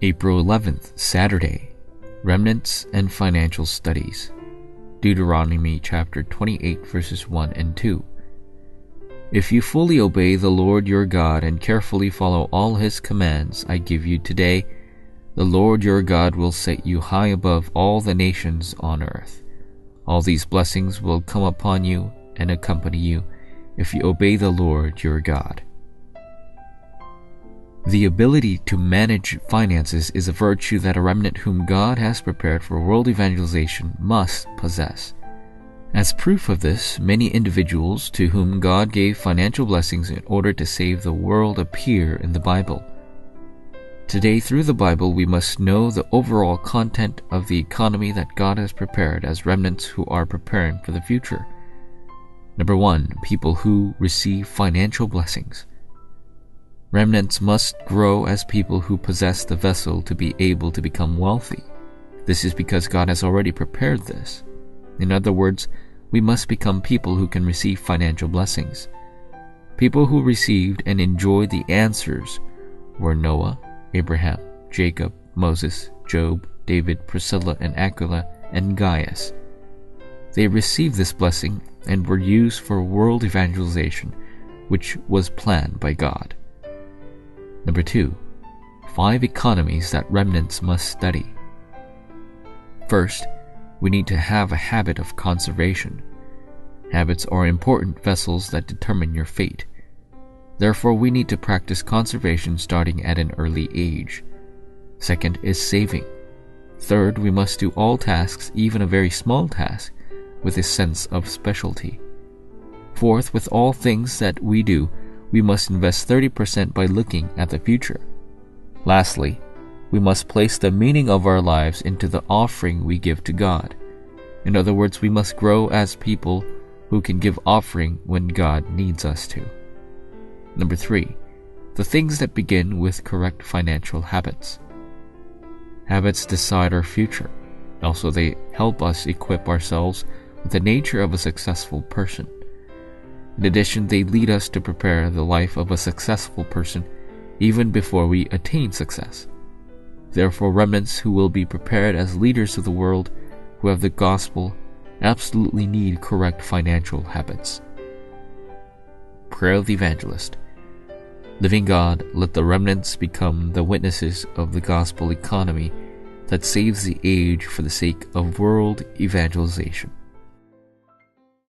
April 11th, Saturday, Remnants and Financial Studies. Deuteronomy chapter 28 verses 1 and 2. If you fully obey the Lord your God and carefully follow all his commands I give you today, the Lord your God will set you high above all the nations on earth. All these blessings will come upon you and accompany you if you obey the Lord your God. The ability to manage finances is a virtue that a remnant whom God has prepared for world evangelization must possess. As proof of this, many individuals to whom God gave financial blessings in order to save the world appear in the Bible. Today, through the Bible, we must know the overall content of the economy that God has prepared as remnants who are preparing for the future. Number 1, people who receive financial blessings. Remnants must grow as people who possess the vessel to be able to become wealthy. This is because God has already prepared this. In other words, we must become people who can receive financial blessings. People who received and enjoyed the answers were Noah, Abraham, Jacob, Moses, Job, David, Priscilla and Aquila, and Gaius. They received this blessing and were used for world evangelization, which was planned by God. Number 2, 5 economies that remnants must study. First, we need to have a habit of conservation. Habits are important vessels that determine your fate. Therefore, we need to practice conservation starting at an early age. Second is saving. Third, we must do all tasks, even a very small task, with a sense of specialty. Fourth, with all things that we do, we must invest 30% by looking at the future. Lastly, we must place the meaning of our lives into the offering we give to God. In other words, we must grow as people who can give offering when God needs us to. Number 3, the things that begin with correct financial habits. Habits decide our future. Also, they help us equip ourselves with the nature of a successful person. In addition, they lead us to prepare the life of a successful person even before we attain success. Therefore, remnants who will be prepared as leaders of the world who have the gospel absolutely need correct financial habits. Prayer of the Evangelist. Living God, let the remnants become the witnesses of the gospel economy that saves the age for the sake of world evangelization.